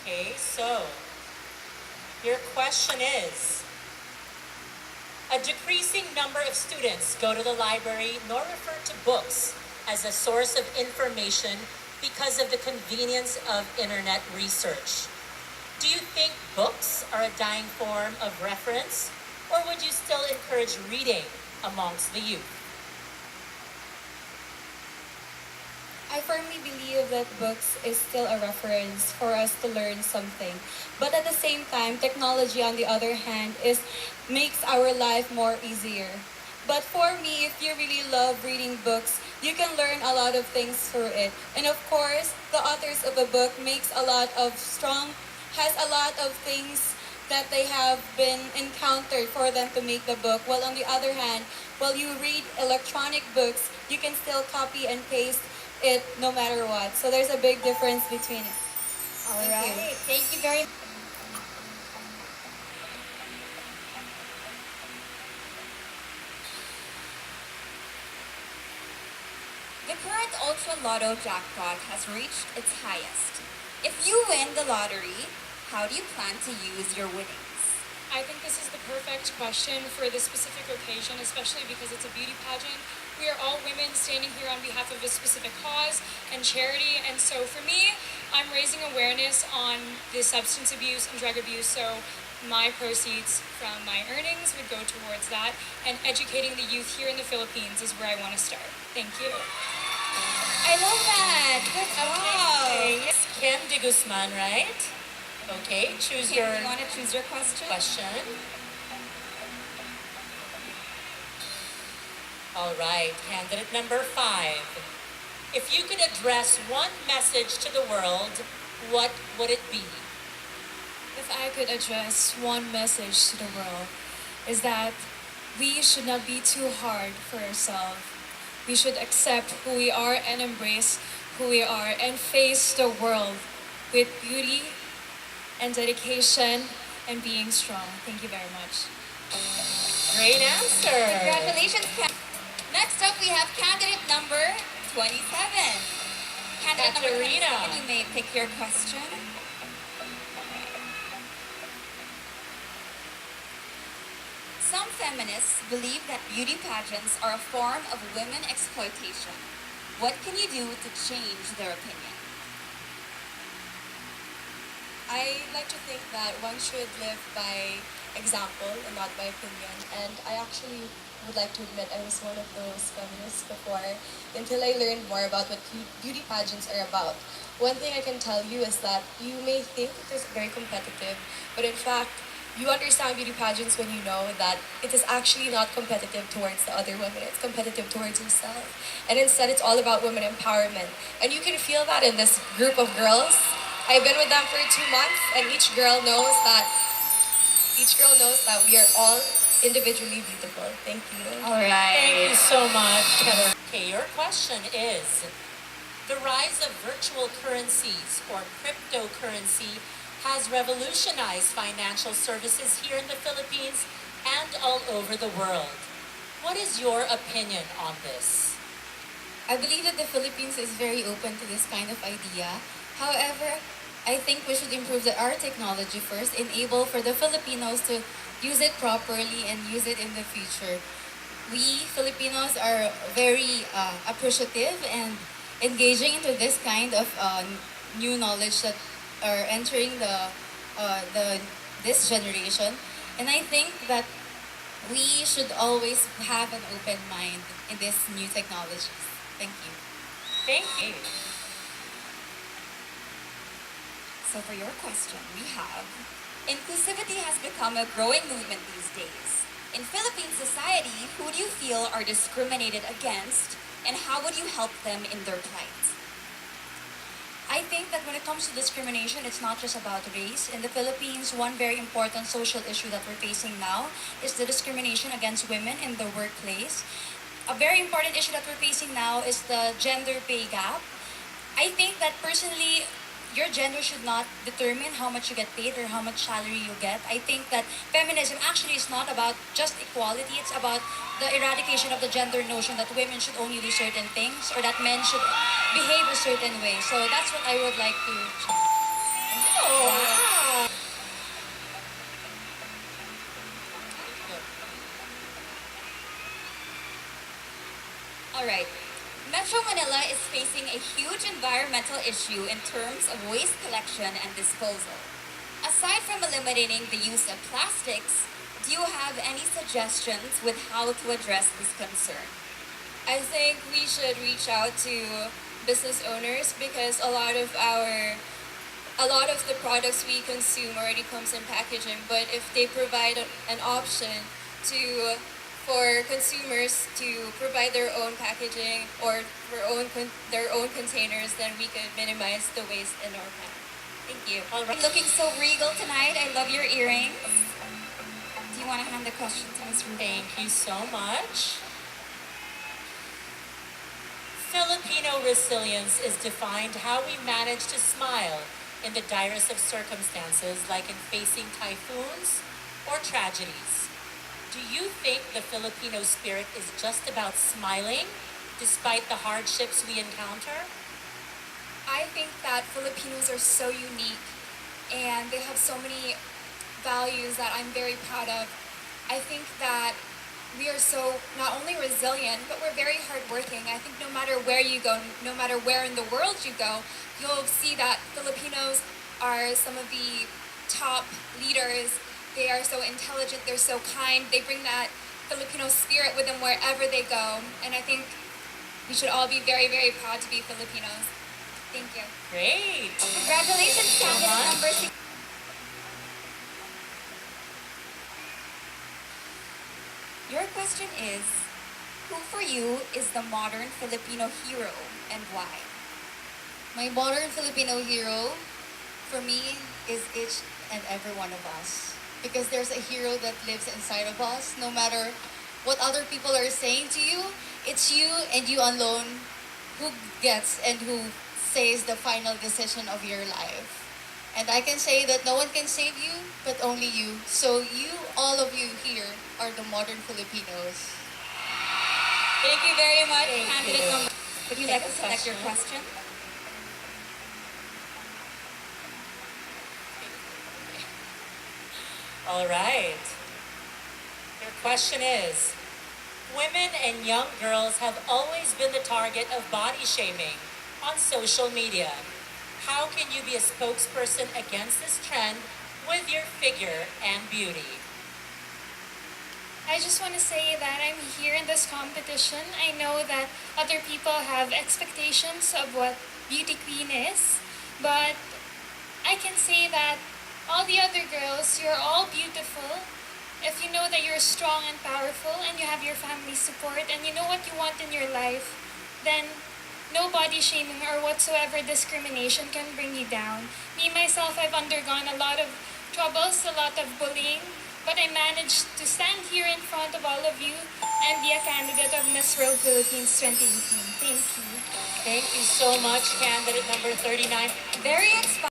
Okay, so your question is, a decreasing number of students go to the library nor refer to books as a source of information because of the convenience of internet research. Do you think books are a dying form of reference, or would you still encourage reading amongst the youth? I firmly believe that books is still a reference for us to learn something. But at the same time, technology on the other hand makes our life more easier. But for me, if you really love reading books, you can learn a lot of things through it. And of course, the authors of a book has a lot of things that they have been encountered for them to make the book. While on the other hand, while you read electronic books, you can still copy and paste it no matter what. So there's a big difference between it. All right. Thank you very much. The current Ultra Lotto jackpot has reached its highest. If you win the lottery, how do you plan to use your winnings? I think this is the perfect question for this specific occasion, especially because it's a beauty pageant. We are all women standing here on behalf of a specific cause and charity, and so for me, I'm raising awareness on the substance abuse and drug abuse, so my proceeds from my earnings would go towards that, and educating the youth here in the Philippines is where I want to start. Thank you. I love that. Good job. Okay, it's Kim de Guzman, right? Okay, choose Kim, your you want to choose your question? All right, candidate number 5. If you could address one message to the world, what would it be? If I could address one message to the world, is that we should not be too hard for ourselves. We should accept who we are and embrace who we are and face the world with beauty and dedication and being strong. Thank you very much. Great answer. Congratulations, Next up, we have candidate number 27. Candidate Katarina. number 27, you may pick your question. Some feminists believe that beauty pageants are a form of women exploitation. What can you do to change their opinion? I like to think that one should live by example and not by opinion. And I actually would like to admit I was one of those feminists before until I learned more about what beauty pageants are about. One thing I can tell you is that you may think it is very competitive, but in fact, you understand beauty pageants when you know that it is actually not competitive towards the other women. It's competitive towards yourself. And instead, it's all about women empowerment. And you can feel that in this group of girls. I've been with them for 2 months, and each girl knows that we are all individually beautiful. Thank you. All right. Thank you so much, Katarina. Okay, your question is, the rise of virtual currencies or cryptocurrency has revolutionized financial services here in the Philippines and all over the world. What is your opinion on this? I believe that the Philippines is very open to this kind of idea. However, I think we should improve our technology first, enable for the Filipinos to use it properly and use it in the future. We Filipinos are very appreciative and engaging into this kind of new knowledge that are entering this generation. And I think that we should always have an open mind in this new technologies. Thank you. Thank you. So for your question, we have, inclusivity has become a growing movement these days. In Philippine society, who do you feel are discriminated against, and how would you help them in their plight? I think that when it comes to discrimination, it's not just about race. In the Philippines, one very important social issue that we're facing now is the discrimination against women in the workplace. A very important issue that we're facing now is the gender pay gap. I think that personally, your gender should not determine how much you get paid or how much salary you get. I think that feminism actually is not about just equality. It's about the eradication of the gender notion that women should only do certain things or that men should behave a certain way. So that's what I would like to. Oh, Alright. Metro Manila is facing a huge environmental issue in terms of waste collection and disposal. Aside from eliminating the use of plastics, do you have any suggestions with how to address this concern? I think we should reach out to business owners because a lot of the products we consume already comes in packaging, but if they provide an option to for consumers to provide their own packaging or their own containers, then we could minimize the waste in our planet. Thank you. All right. Looking so regal tonight. I love your earrings. Do you want to hand the question to Ms. Ruben? Thank you so much. Filipino resilience is defined how we manage to smile in the direst of circumstances, like in facing typhoons or tragedies. Do you think the Filipino spirit is just about smiling despite the hardships we encounter? I think that Filipinos are so unique and they have so many values that I'm very proud of. I think that we are so not only resilient, but we're very hardworking. I think no matter where you go, no matter where in the world you go, you'll see that Filipinos are some of the top leaders. They are so intelligent, they're so kind, they bring that Filipino spirit with them wherever they go. And I think we should all be very, very proud to be Filipinos. Thank you. Great. Congratulations, candidate number 6. Your question is, who for you is the modern Filipino hero and why? My modern Filipino hero, for me, is each and every one of us. Because there's a hero that lives inside of us. No matter what other people are saying to you, it's you and you alone who gets and who says the final decision of your life. And I can say that no one can save you, but only you. So you, all of you here, are the modern Filipinos. Thank you very much, Thank candidate you. number. Would you like to Next select your question. question? All right. Your question is, women and young girls have always been the target of body shaming on social media. How can you be a spokesperson against this trend with your figure and beauty? I just want to say that I'm here in this competition. I know that other people have expectations of what beauty queen is, but I can say that all the other girls, you're all beautiful. If you know that you're strong and powerful and you have your family support and you know what you want in your life, then no body shaming or whatsoever discrimination can bring you down. Me, myself, I've undergone a lot of troubles, a lot of bullying, but I managed to stand here in front of all of you and be a candidate of Miss World Philippines 2018. Thank you. Thank you so much, candidate number 39. Very inspiring.